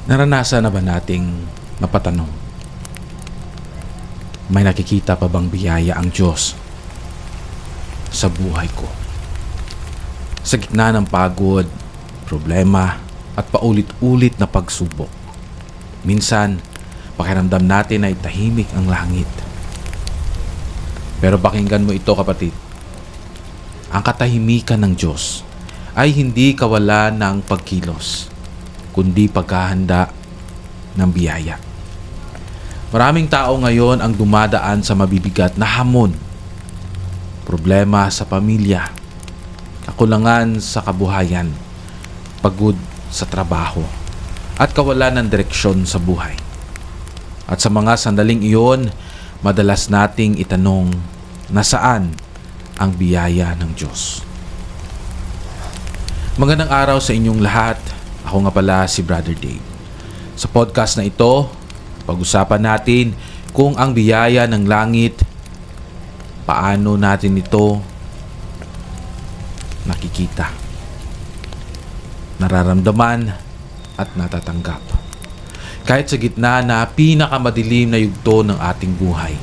Naranasan na ba nating mapatanong, may nakikita pa bang biyaya ang Diyos sa buhay ko? Sa gitna ng pagod, problema at paulit-ulit na pagsubok, minsan pakiramdam natin ay tahimik ang langit. Pero pakinggan mo ito, kapatid. Ang katahimikan ng Diyos ay hindi kawalan ng pagkilos, kundi pagkahanda ng biyaya. Maraming tao ngayon ang dumadaan sa mabibigat na hamon, problema sa pamilya, kakulangan sa kabuhayan, pagod sa trabaho, at kawalan ng direksyon sa buhay. At sa mga sandaling iyon, madalas nating itanong, nasaan ang biyaya ng Diyos? Magandang araw sa inyong lahat. Ako nga pala si Brother Dave. Sa podcast na ito, pag-usapan natin kung ang biyaya ng langit, paano natin ito nakikita, nararamdaman at natatanggap. Kahit sa gitna na pinakamadilim na yugto ng ating buhay,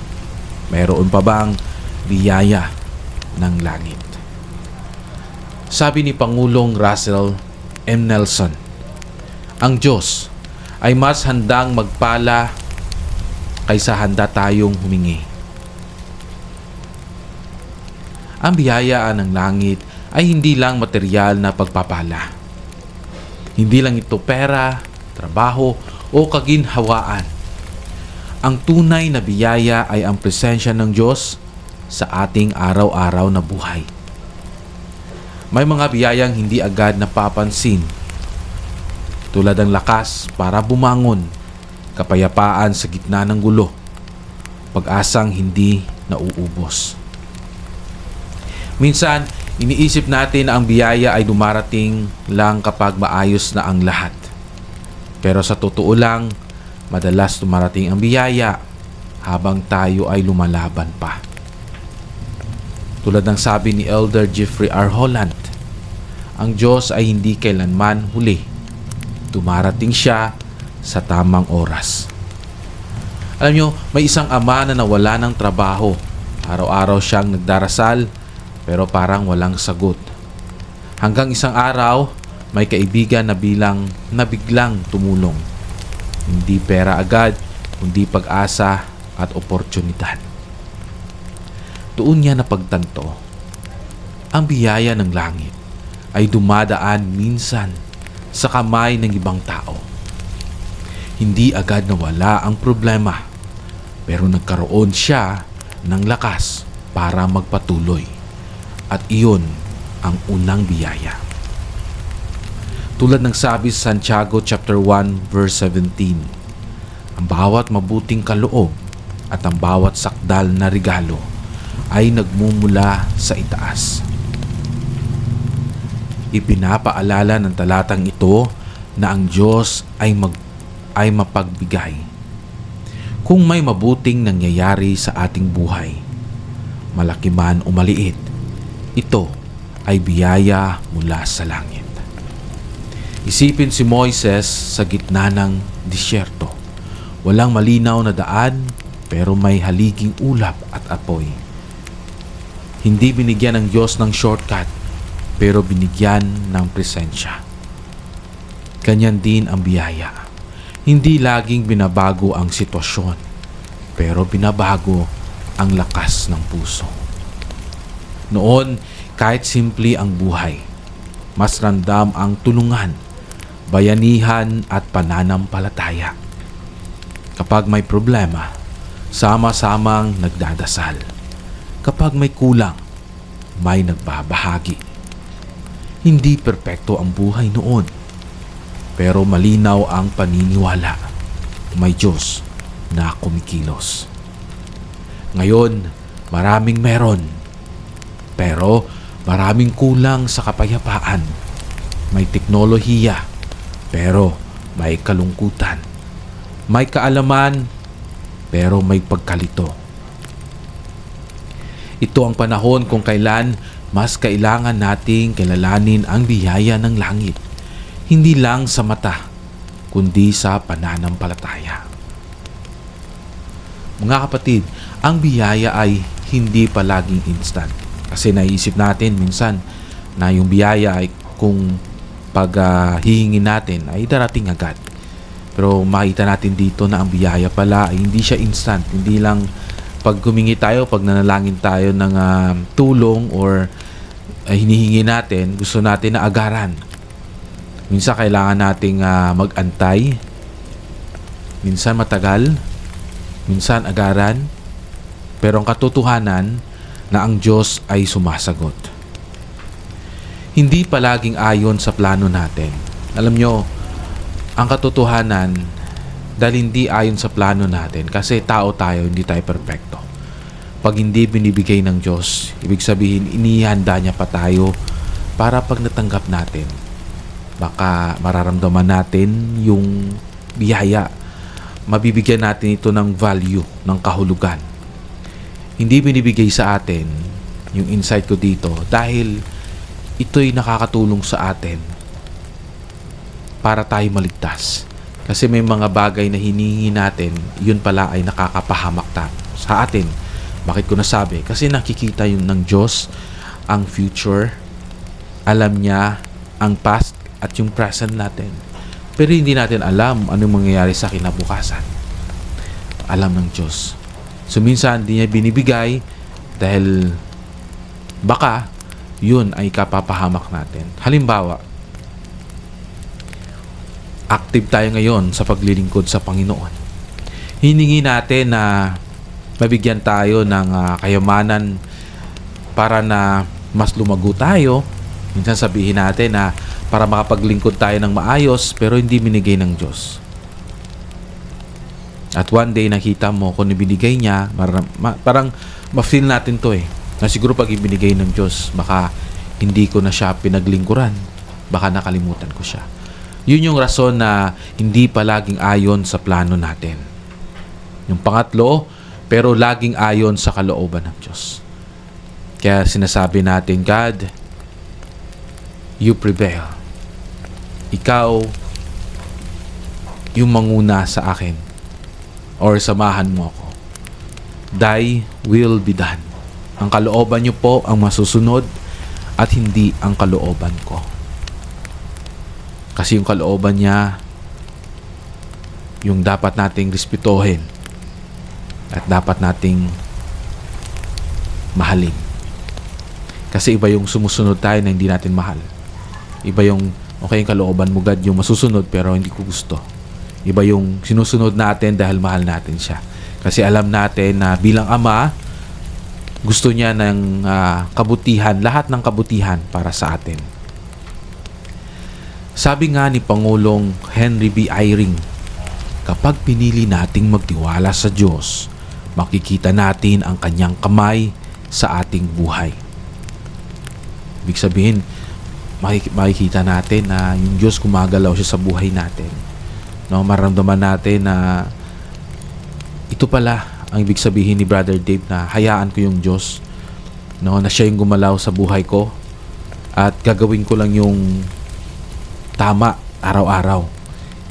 mayroon pa bang biyaya ng langit? Sabi ni Pangulong Russell M. Nelson, ang Diyos ay mas handang magpala kaysa handa tayong humingi. Ang biyaya ng langit ay hindi lang material na pagpapala. Hindi lang ito pera, trabaho o kaginhawaan. Ang tunay na biyaya ay ang presensya ng Diyos sa ating araw-araw na buhay. May mga biyayang hindi agad napapansin, tulad ng lakas para bumangon, kapayapaan sa gitna ng gulo, pag-asang hindi nauubos. Minsan, iniisip natin na ang biyaya ay dumarating lang kapag maayos na ang lahat. Pero sa totoo lang, madalas dumarating ang biyaya habang tayo ay lumalaban pa. Tulad ng sabi ni Elder Jeffrey R. Holland, ang Diyos ay hindi kailanman huli. Dumarating siya sa tamang oras. Alam nyo, may isang ama na nawala ng trabaho. Araw-araw siyang nagdarasal, pero parang walang sagot. Hanggang isang araw, may kaibigan na biglang tumulong. Hindi pera agad, kundi pag-asa at oportunidad. Doon niya napagtanto, ang biyaya ng langit ay dumadaan minsan sa kamay ng ibang tao. Hindi agad nawala ang problema, pero nagkaroon siya ng lakas para magpatuloy. At iyon ang unang biyaya. Tulad ng sabi sa Santiago chapter 1 verse 17, ang bawat mabuting kaloob at ang bawat sakdal na regalo ay nagmumula sa itaas. Ipinapaalala ng talatang ito na ang Diyos ay mapagbigay. Kung may mabuting nangyayari sa ating buhay, malaki man o maliit, ito ay biyaya mula sa langit. Isipin si Moises sa gitna ng disyerto. Walang malinaw na daan, pero may haliging ulap at apoy. Hindi binigyan ng Diyos ng shortcut, pero binigyan ng presensya. Ganyan din ang biyaya. Hindi laging binabago ang sitwasyon, pero binabago ang lakas ng puso. Noon, kahit simple ang buhay, mas randam ang tulungan, bayanihan at pananampalataya. Kapag may problema, sama-samang nagdadasal. Kapag may kulang, may nagbabahagi. Hindi perpekto ang buhay noon, pero malinaw ang paniniwala. May Diyos na kumikilos. Ngayon, maraming meron, pero maraming kulang sa kapayapaan. May teknolohiya, pero may kalungkutan. May kaalaman, pero may pagkalito. Ito ang panahon kung kailan mas kailangan nating kilalanin ang biyaya ng langit. Hindi lang sa mata, kundi sa pananampalataya. Mga kapatid, ang biyaya ay hindi palaging instant. Kasi naisip natin minsan na yung biyaya ay kung hihingin natin ay darating agad. Pero makita natin dito na ang biyaya pala ay hindi siya instant. Hindi lang pag humingi tayo, pag nanalangin tayo ng tulong or hinihingi natin, gusto natin na agaran. Minsan kailangan nating mag-antay. Minsan matagal. Minsan agaran. Pero ang katotohanan na ang Diyos ay sumasagot. Hindi palaging ayon sa plano natin. Alam nyo, ang katotohanan dahil hindi ayon sa plano natin kasi tao tayo, hindi tayo perpekto. Pag hindi binibigay ng Diyos, ibig sabihin inihanda niya pa tayo para pag natanggap natin, baka mararamdaman natin yung biyaya. Mabibigyan natin ito ng value, ng kahulugan. Hindi binibigay sa atin yung insight ko dito dahil ito'y nakakatulong sa atin para tayo maligtas. Kasi may mga bagay na hinihingi natin, yun pala ay nakakapahamak sa atin. Bakit ko nasabi? Kasi nakikita yun ng Diyos ang future. Alam niya ang past at yung present natin. Pero hindi natin alam anong mangyayari sa kinabukasan. Alam ng Diyos. So minsan hindi niya binibigay dahil baka yun ay kapapahamak natin. Halimbawa, active tayo ngayon sa paglilingkod sa Panginoon. Hiningi natin na mabigyan tayo ng kayamanan para na mas lumago tayo. Minsan sabihin natin na para makapaglingkod tayo ng maayos pero hindi binigay ng Diyos. At one day nakita mo kung ibinigay niya, parang ma-feel natin to na siguro pag ibinigay ng Diyos, baka hindi ko na siya pinaglingkuran. Baka nakalimutan ko siya. Yun yung rason na hindi palaging ayon sa plano natin. Yung pangatlo, pero laging ayon sa kalooban ng Diyos. Kaya sinasabi natin, God, you prevail. Ikaw yung manguna sa akin or samahan mo ako. Thy will be done. Ang kalooban niyo po ang masusunod at hindi ang kalooban ko. Kasi yung kalooban niya, yung dapat nating respetuhin at dapat nating mahalin. Kasi iba yung sumusunod tayo na hindi natin mahal. Iba yung, okay, yung kalooban mo God, yung masusunod pero hindi ko gusto. Iba yung sinusunod natin dahil mahal natin siya. Kasi alam natin na bilang Ama, gusto niya ng kabutihan, lahat ng kabutihan para sa atin. Sabi nga ni Pangulong Henry B. Eyring, kapag pinili nating magtiwala sa Diyos, makikita natin ang kanyang kamay sa ating buhay. Ibig sabihin, makikita natin na yung Diyos gumagalaw siya sa buhay natin. No, maramdaman natin na ito pala ang ibig sabihin ni Brother Dave na hayaan ko yung Diyos, no, na siya yung gumalaw sa buhay ko at gagawin ko lang yung tama araw-araw.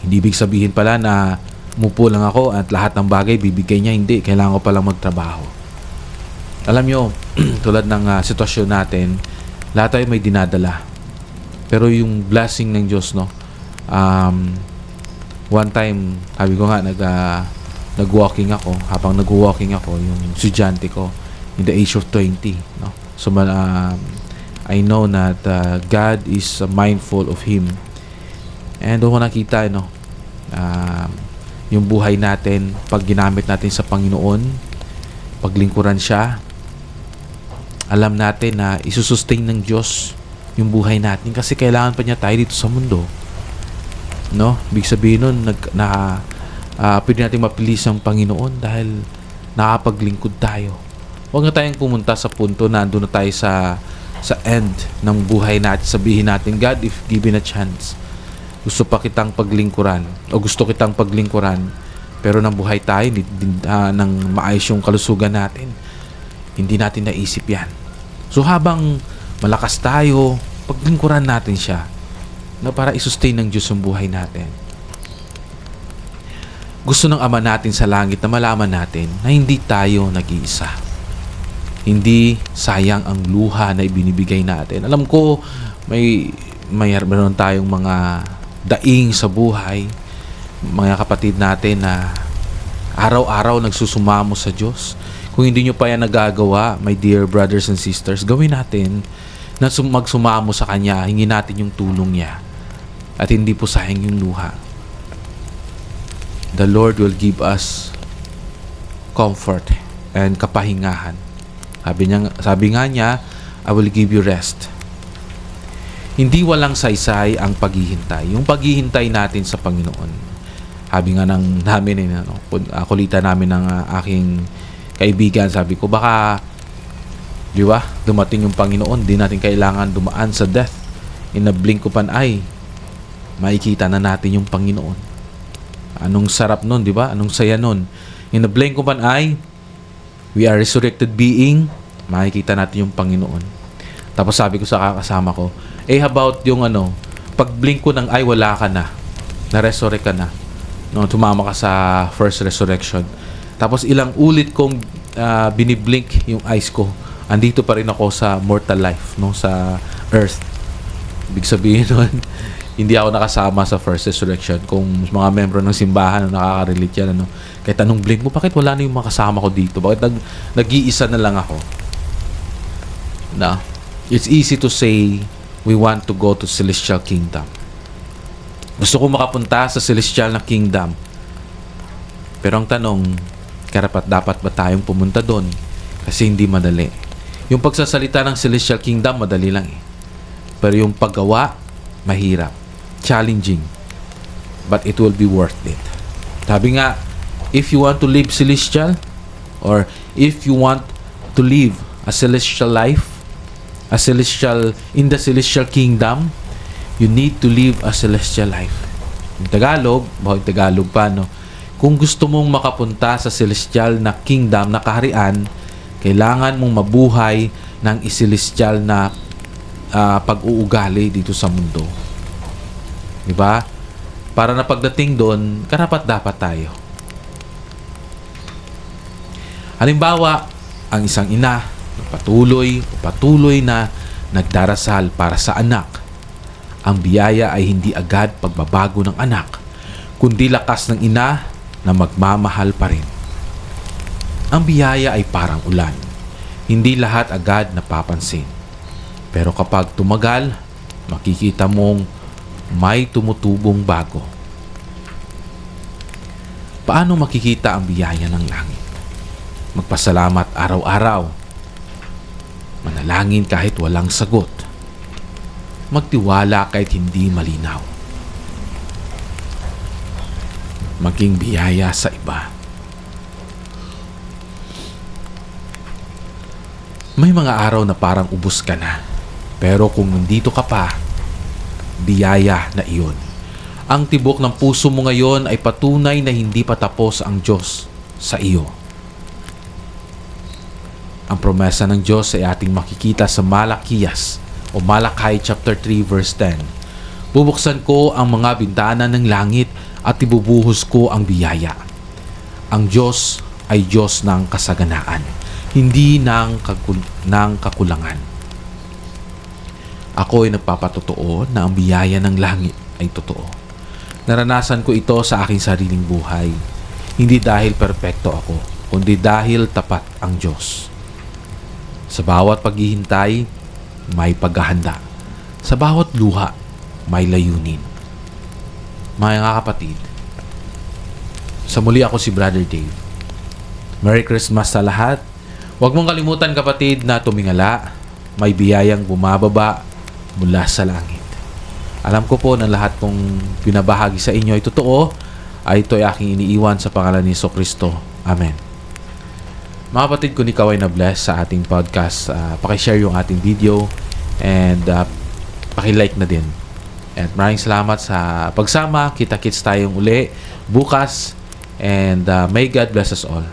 Hindi ibig sabihin pala na mupo lang ako at lahat ng bagay bibigay niya. Hindi, kailangan ko palang magtrabaho. Alam nyo, tulad ng sitwasyon natin, lahat tayo may dinadala. Pero yung blessing ng Diyos, no, one time, sabi ko nga, nag-walking ako. Habang nag-walking ako, yung estudyante ko, in the age of 20, no? So, I know that God is mindful of him. And doon ko nakita, yung buhay natin, pag ginamit natin sa Panginoon, paglingkuran siya, alam natin na isusustain ng Diyos yung buhay natin kasi kailangan pa niya tayo dito sa mundo. No? Ibig sabihin nun, pwede natin mapilis ang Panginoon dahil nakapaglingkod tayo. Huwag na tayong pumunta sa punto na andun na tayo sa end ng buhay natin. Sabihin natin, God, if given a chance, gusto pa kitang paglingkuran o gusto kitang paglingkuran pero nang buhay tayo ng maayos yung kalusugan natin, hindi natin naisip yan. So habang malakas tayo, paglingkuran natin siya na para i-sustain ng Diyos ang buhay natin. Gusto ng Ama natin sa langit na malaman natin na hindi tayo nag-iisa. Hindi sayang ang luha na ibinibigay natin. Alam ko, mayroon tayong mga daing sa buhay, mga kapatid natin na araw-araw nagsusumamo sa Diyos. Kung hindi nyo pa yan nagagawa, my dear brothers and sisters, gawin natin na magsumamo sa Kanya, hingin natin yung tulong niya. At hindi po sayang yung luha. The Lord will give us comfort and kapahingahan. Sabi nga niya, I will give you rest. Hindi walang saysay ang paghihintay. Yung paghihintay natin sa Panginoon. Sabi nga namin, kulitan namin ng aking kaibigan, sabi ko, baka, di ba, dumating yung Panginoon, di natin kailangan dumaan sa death. In a blink of an eye, makikita na natin yung Panginoon. Anong sarap nun, di ba? Anong saya nun? In a blink of an eye, we are resurrected being, makikita natin yung Panginoon. Tapos sabi ko sa kakasama ko, how about yung pag blink ko ng eye, wala ka na. Na-resurrect ka na. No, tumama ka sa first resurrection. Tapos ilang ulit kong biniblink yung eyes ko. Andito pa rin ako sa mortal life, no, sa earth. Ibig sabihin nun, hindi ako nakasama sa first resurrection. Kung mga membro ng simbahan nakaka-relate yan, kahit anong blink mo, bakit wala na yung mga kasama ko dito? Bakit nag-iisa na lang ako? Na, it's easy to say we want to go to celestial kingdom. Gusto ko makapunta sa celestial na kingdom. Pero ang tanong, dapat ba tayong pumunta doon? Kasi hindi madali. Yung pagsasalita ng celestial kingdom, madali lang eh. Pero yung paggawa, mahirap. Challenging. But it will be worth it. Sabi nga, if you want to live celestial, or if you want to live a celestial life, in the celestial kingdom, you need to live a celestial life. Yung Tagalog pa, no? Kung gusto mong makapunta sa celestial na kingdom, na kaharian, kailangan mong mabuhay ng celestial na pag-uugali dito sa mundo. Diba? Para na pagdating doon, karapat-dapat tayo. Halimbawa, ang isang ina patuloy na nagdarasal para sa anak. Ang biyaya ay hindi agad pagbabago ng anak, kundi lakas ng ina na magmamahal pa rin. Ang biyaya ay parang ulan. Hindi lahat agad napapansin. Pero kapag tumagal, makikita mong may tumutubong bago. Paano makikita ang biyaya ng langit? Magpasalamat araw-araw. Manalangin kahit walang sagot. Magtiwala kahit hindi malinaw. Maging biyaya sa iba. May mga araw na parang ubos ka na. Pero kung nandito ka pa, biyaya na iyon. Ang tibok ng puso mo ngayon ay patunay na hindi pa tapos ang Diyos sa iyo. Ang promesa ng Diyos ay ating makikita sa Malakiyas o Malakay chapter 3 verse 10. Bubuksan ko ang mga bintana ng langit at ibubuhos ko ang biyaya. Ang Diyos ay Diyos ng kasaganaan, hindi ng kakulangan. Ako ay nagpapatotoo na ang biyaya ng langit ay totoo. Naranasan ko ito sa aking sariling buhay. Hindi dahil perpekto ako, kundi dahil tapat ang Diyos. Sa bawat paghihintay, may paghahanda. Sa bawat luha, may layunin. Mga kapatid, sa muli ako si Brother Dave. Merry Christmas sa lahat. Huwag mong kalimutan kapatid na tumingala. May biyayang bumababa mula sa langit. Alam ko po na lahat kong binabahagi sa inyo ay totoo, ay ito ay aking iniiwan sa pangalan ni Jesucristo. Amen. Mga kapatid, kung ikaw ay na-bless sa ating podcast, pakishare yung ating video and pakilike na din. At maraming salamat sa pagsama. Kita-kits tayong uli bukas and may God bless us all.